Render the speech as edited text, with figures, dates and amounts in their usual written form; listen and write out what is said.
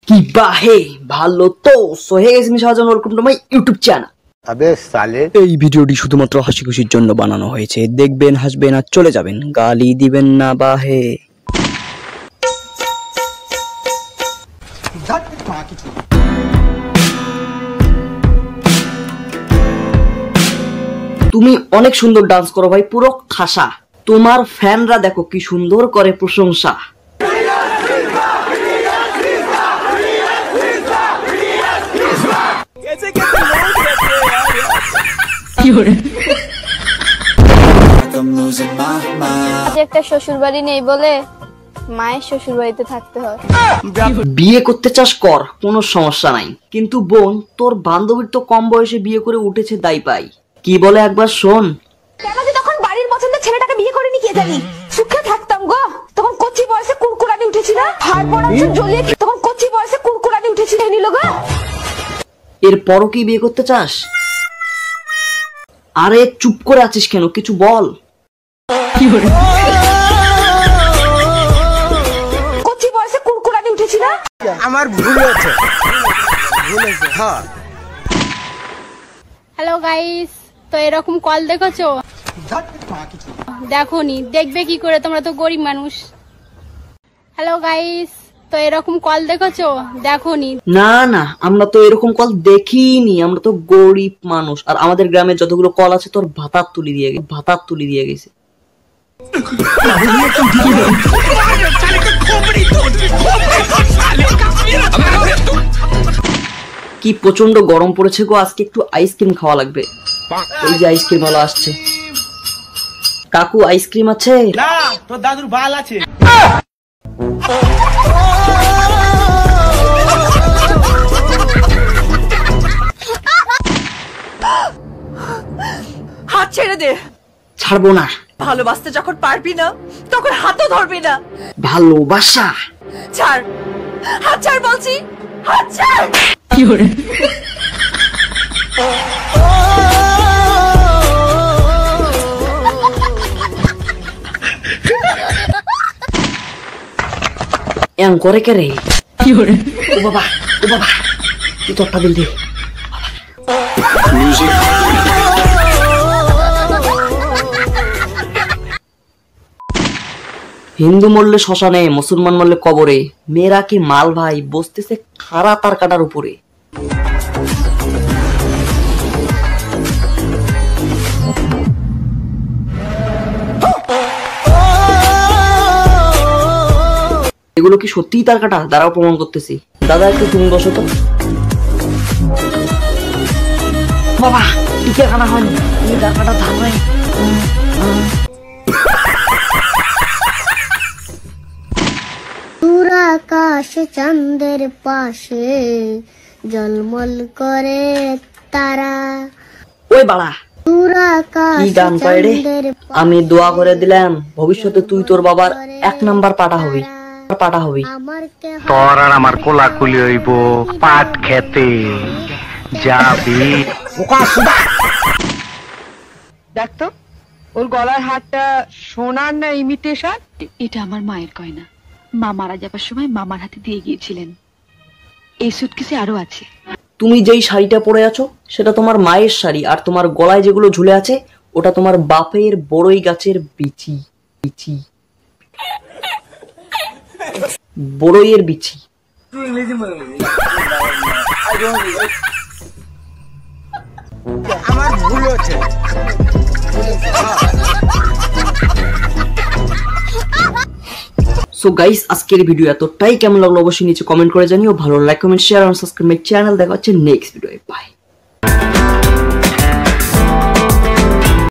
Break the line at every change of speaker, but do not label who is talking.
কি বাহে ভালো তো সো হে গাইস আমি Shahjahan welcome to my YouTube channel.
আবে সালে
এই ভিডিওটি শুধুমাত্র হাসি খুশির জন্য বানানো হয়েছে, দেখবেন হাসবেন আর চলে যাবেন, গালি দিবেন না বাহে। তুমি অনেক সুন্দর ডান্স করো ভাই, পুরো খাসা। তোমার ফ্যানরা দেখো কি সুন্দর করে প্রশংসা।
একটা শ্বশুর বাড়ি নেই বলে মায়ের শ্বশুর বাড়িতে থাকতে হয়।
বিয়ে করতে চাস কর, কোনো সমস্যা নাই, কিন্তু বোন তোর বান্ধবীর তো কম বয়সে বিয়ে করে উঠেছে দাই পাই। কি বলে একবার শোন।
কেন যে তখন বাড়ির পছন্দের ছেলেটাকে বিয়ে করিনি কে জানি, সুখে থাকতাম গো। তখন কচি বয়সে কুরকুরানি উঠেছিল, হাড় পড়াচ্ছে জ্বলিয়ে, তখন কচি বয়সে কুরকুরানি উঠেছিল নিল গো।
এরপরও কি বিয়ে করতে চাস? আরে চুপ করে আছিস কেন, কিছু বল।
কচি বয়সে কুরকুরানি উঠেছিল।
আমার ভুল হয়েছে হ্যাঁ।
হ্যালো গাইস, তো এরকম কল দেখেছো? দেখোনি, দেখবে কি করে, তোমরা তো গরিব মানুষ। হ্যালো গাইস, তো এরকম কল দেখেছো? দেখোনি।
না না, আমরা তো এরকম কল দেখিনি, আমরা তো গরিব মানুষ। আর আমাদের গ্রামে যতগুলো কল আছে তোর ভাতার তুলি দিয়ে গেছে। কি প্রচন্ড গরম পড়েছে গো, আজকে একটু আইসক্রিম খাওয়া লাগবে। এই যে আইসক্রিম वाला আসছে। কাকু আইসক্রিম আছে?
না, তোর দাদুর বাল আছে।
হাত ছেড়ে দে।
ছাড়বো না।
ভালোবাসতে যখন পারবি না তখন হাতও ধরবি না।
ভালোবাসা
ছাড়, হাত ছাড় বলছি, হাত ছাড়।
কি করে? এম করে কে রে? কি করে? ও বাবা তুই তোরটা দিল দে। হিন্দু মরলে শ্মশানে, মুসলমান মরলে কবরে, মেয়েরা কি মাল ভাই, বসতেছে খাড়া তার কাটার উপরে। এগুলো কি সত্যিই তার কাটা? দাঁড়াও প্রমাণ করতেছি। দাদা একটু তুমি বসো তো। বাবা টিকে খানা হয়নি, তুমি তার কাটা থামে।
আকাশ চাঁদের পাশে জলমল করে তারা।
ওই বাড়া কি গান পায় রে? আমি দোয়া করে দিলাম ভবিষ্যতে তুই তোর বাবার 1 নাম্বার পাটা হবি।
তোর আর আমার কোলাকুলি হইব পাট খেতে যাবি।
দেখ তো ওর গলার হারটা সোনার না ইমিটেশন?
এটা আমার মায়ের গয়না, মা মারা যাবার সময় মামার হাতে দিয়ে গিয়েছিলেন। এই সুটকেসে আরো আছে।
তুমি যেই শাড়িটা পরে আছো সেটা তোমার মায়ের শাড়ি, আর তোমার গলায় যেগুলো ঝুলে আছে ওটা তোমার বাপের বড়ই গাছের বিচি। বড়ইয়ের বিচি।
আমার ভুল হয়েছে।
সো গাইস আজকের ভিডিও এতটাই, কেমন লাগলো অবশ্যই নিচে কমেন্ট করে জানিও। ভালো লাইক কমেন্ট শেয়ার আর সাবস্ক্রাইব মাই চ্যানেল। দেখা হচ্ছে নেক্সট ভিডিওতে। বাই।